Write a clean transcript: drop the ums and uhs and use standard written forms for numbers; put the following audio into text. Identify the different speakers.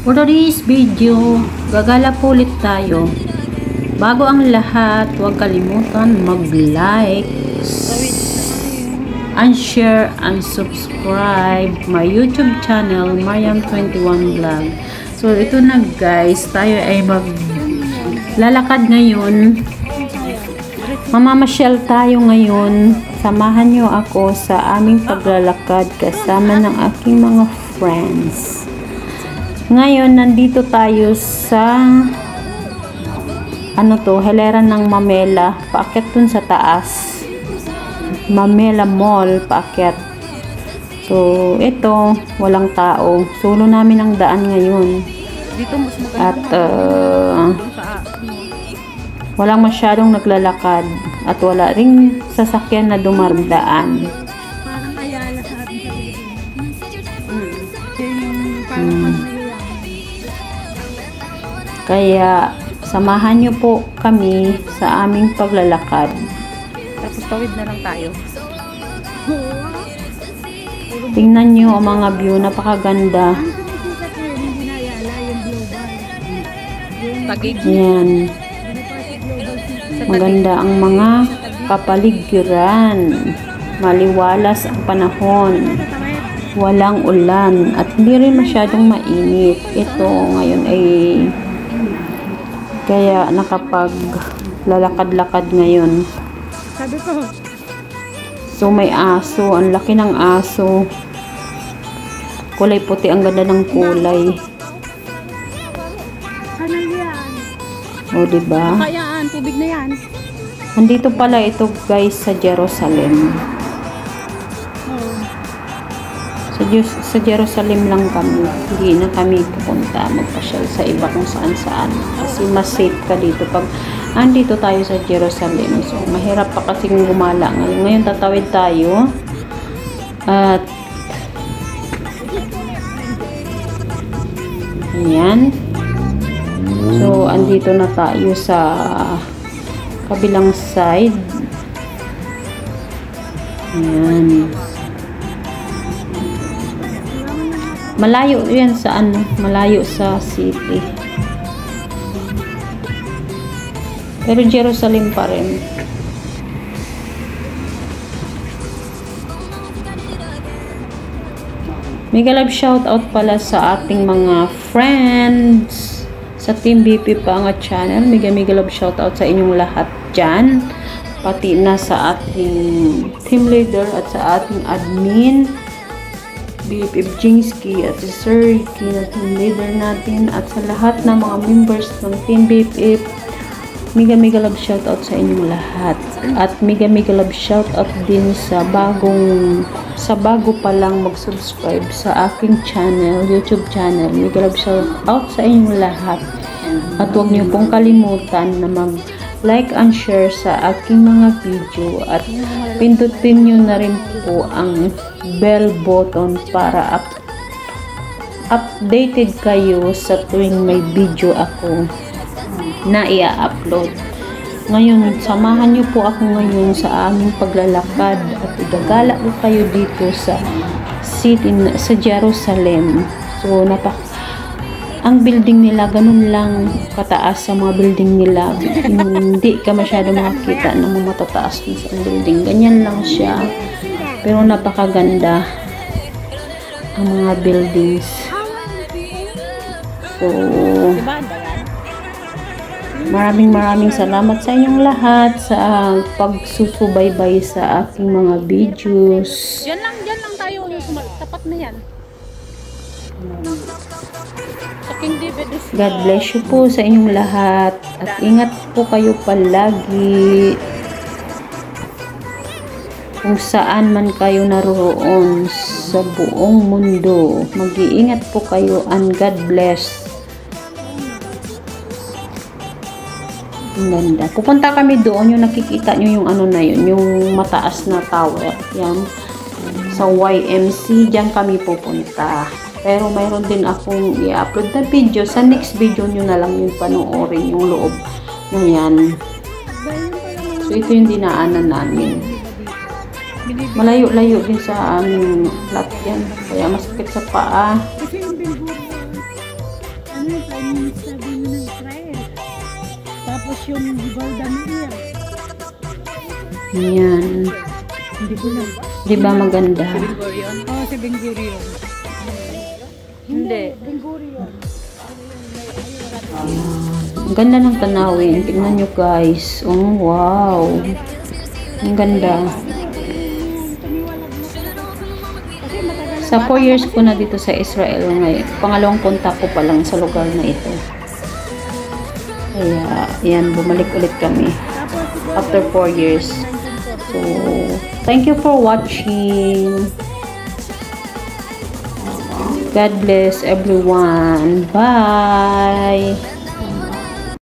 Speaker 1: For today's video, gagala po ulit tayo. Bago ang lahat, huwag kalimutan mag-like and share and subscribe my YouTube channel, Mariam21 Vlog. So, ito na guys, tayo ay maglalakad ngayon. Mamamasyal tayo ngayon. Samahan nyo ako sa aming paglalakad kasama ng aking mga friends. Ngayon, nandito tayo sa Hilera ng Mamela. Paakyat dun sa taas. Mamela Mall, paakyat. So, ito, walang tao. Solo namin ang daan ngayon. At, walang masyadong naglalakad. At wala ring sasakyan na dumardaan. Kaya, samahan nyo po kami sa aming paglalakad.
Speaker 2: Tapos tawid na lang tayo.
Speaker 1: Tingnan nyo ang mga view, napakaganda. Yan. Maganda ang mga kapaligiran. Maliwalas ang panahon. Walang ulan. At hindi rin masyadong mainit. Ito ngayon ay kaya nakapaglalakad-lakad ngayon.
Speaker 2: Sabi ko.
Speaker 1: So may aso, ang laki ng aso. Kulay puti, ang ganda ng kulay.
Speaker 2: Ano yan?
Speaker 1: O diba?
Speaker 2: Kayaan, tubig na yan.
Speaker 1: Nandito pala ito guys sa Jerusalem. Sa Jerusalem lang kami. Hindi na kami pupunta magpasyal sa iba kung saan-saan. Kasi mas safe ka dito pag andito tayo sa Jerusalem. So, mahirap pa kasing gumala. Ngayon tatawid tayo. At ayan. So, andito na tayo sa kabilang side. Ayan. Malayo yan sa malayo sa city. Pero Jerusalem pa rin. Mega love shout out pala sa ating mga friends sa Team BP Panga channel. Mega love shout out sa inyong lahat dyan. Pati na sa ating team leader at sa ating admin. BFF Jingsky at si Sir Ricky na team leader natin at sa lahat ng mga members ng Team BFF, mega love shoutout sa inyong lahat at mega love shoutout din sa bago pa lang mag-subscribe sa aking channel, YouTube channel. Mega love shoutout sa inyong lahat at huwag niyo pong kalimutan na mag-like and share sa aking mga video at pindutin niyo na rin po ang bell button para updated kayo sa tuwing may video ako na i-upload. Ngayon, samahan niyo po ako ngayon sa aming paglalakad at igagala ko kayo dito sa Jerusalem. So, ang building nila, ganun lang kataas sa mga building nila. Hindi ka masyado makakita ng mga matataas ng building. Ganyan lang siya. Pero napakaganda ang mga buildings. So, maraming salamat sa inyong lahat sa pagsusubaybay sa aking mga videos.
Speaker 2: Diyan lang tayo. Tapat na yan.
Speaker 1: God bless you po sa inyong lahat at ingat po kayo palagi kung saan man kayo naroon sa buong mundo. Mag-iingat po kayo and God bless. Ang ganda. Pupunta kami doon, yung nakikita nyo yung na yun, yung mataas na tower. Yan. Sa YMC, dyan kami pupunta. Pero mayroon din akong i-upload na video. Sa next video nyo na lang yung panoorin yung loob na yan. So, ito yung dinaanan namin. Malayo-layo din sa aming lot yan. Kaya masakit sa paa.
Speaker 2: ano yung Prime Minister din ng Israel. Tapos yung Golda Meir.
Speaker 1: Yan.
Speaker 2: Hindi ko lang.
Speaker 1: Di ba maganda?
Speaker 2: Oo, si Ben Gurion.
Speaker 1: Hindi.
Speaker 2: Ben Gurion.
Speaker 1: Ang ganda ng tanawin. Tingnan nyo guys. Oh, wow. Ang ganda. Sa 4 years ko na dito sa Israel ngayon. Pangalawang punta ko pa lang sa lugar na ito. Kaya, yan. Bumalik ulit kami. After 4 years. So, thank you for watching. God bless everyone. Bye.